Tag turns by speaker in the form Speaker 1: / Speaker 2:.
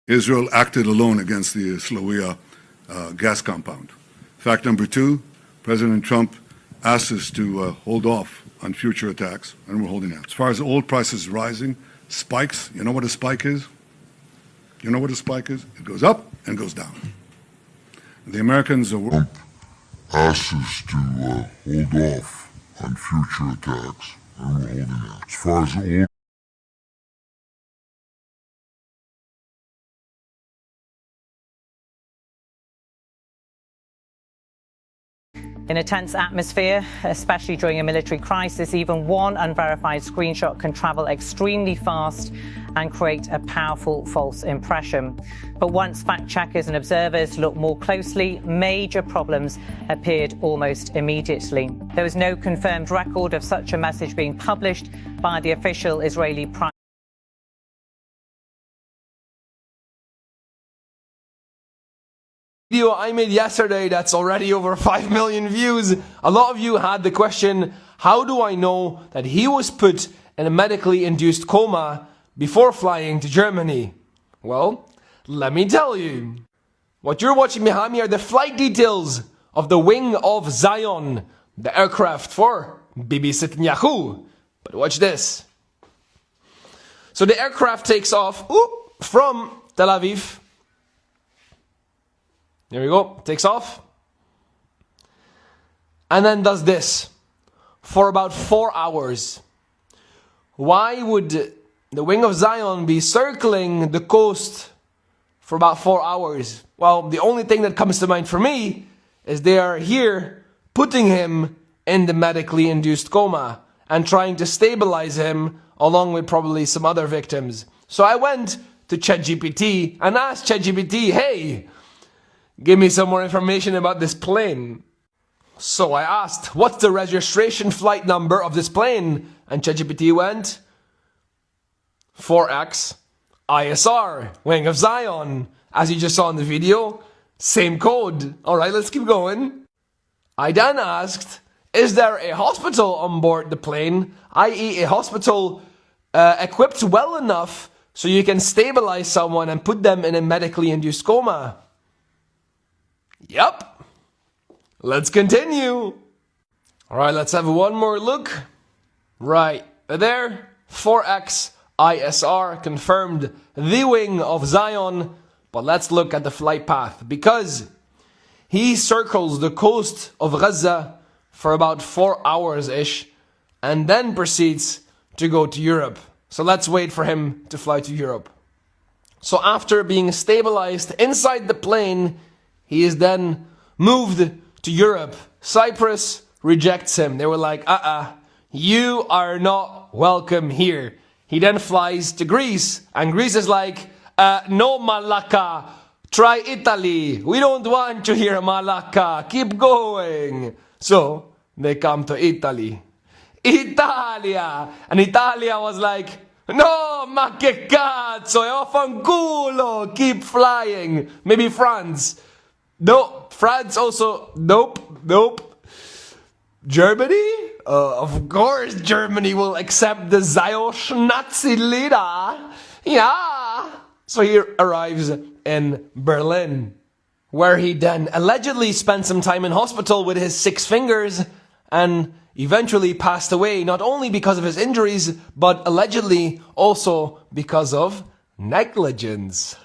Speaker 1: Israel acted alone against the Slawia gas compound. Fact number two, President Trump asked us to hold off on future attacks, and we're holding out. As far as oil prices rising, spikes, you know what a spike is? You know what a spike is? It goes up and goes down. The Americans are...
Speaker 2: asked us to hold off on future attacks, and we're holding out. As far as oil...
Speaker 3: In a tense atmosphere, especially during a military crisis, even one unverified screenshot can travel extremely fast and create a powerful false impression. But once fact-checkers and observers looked more closely, major problems appeared almost immediately. There was no confirmed record of such a message being published by the official Israeli Prime
Speaker 4: Video I made yesterday that's already over 5 million views. A lot of you had the question, how do I know that he was put in a medically induced coma before flying to Germany? Well, let me tell you. What you're watching behind me are the flight details of the Wing of Zion, the aircraft for Bibi Netanyahu. But watch this. So the aircraft takes off from Tel Aviv. There we go, takes off. And then does this for about 4 hours. Why would the Wing of Zion be circling the coast for about 4 hours? Well, the only thing that comes to mind for me is they are here putting him in the medically induced coma and trying to stabilize him along with probably some other victims. So I went to ChatGPT and asked ChatGPT, hey, give me some more information about this plane. So I asked, what's the registration flight number of this plane? And ChatGPT went, 4X ISR, Wing of Zion. As you just saw in the video, same code. Alright, let's keep going. I then asked, is there a hospital on board the plane, i.e. a hospital equipped well enough so you can stabilize someone and put them in a medically induced coma? Yep. Let's continue. Alright, let's have one more look. Right there, 4X ISR confirmed the Wing of Zion. But let's look at the flight path, because he circles the coast of Gaza for about 4 hours-ish and then proceeds to go to Europe. So let's wait for him to fly to Europe. So after being stabilized inside the plane, he is then moved to Europe. Cyprus rejects him. They were like, you are not welcome here. He then flies to Greece, and Greece is like, no Malacca, try Italy. We don't want you here, Malacca. Keep going. So they come to Italy. Italia! And Italia was like, no, ma che cazzo, e affanculo, keep flying. Maybe France. No, France also, nope. Germany? Of course Germany will accept the Zionist Nazi leader. Yeah. So he arrives in Berlin, where he then allegedly spent some time in hospital with his 6 fingers and eventually passed away, not only because of his injuries, but allegedly also because of negligence.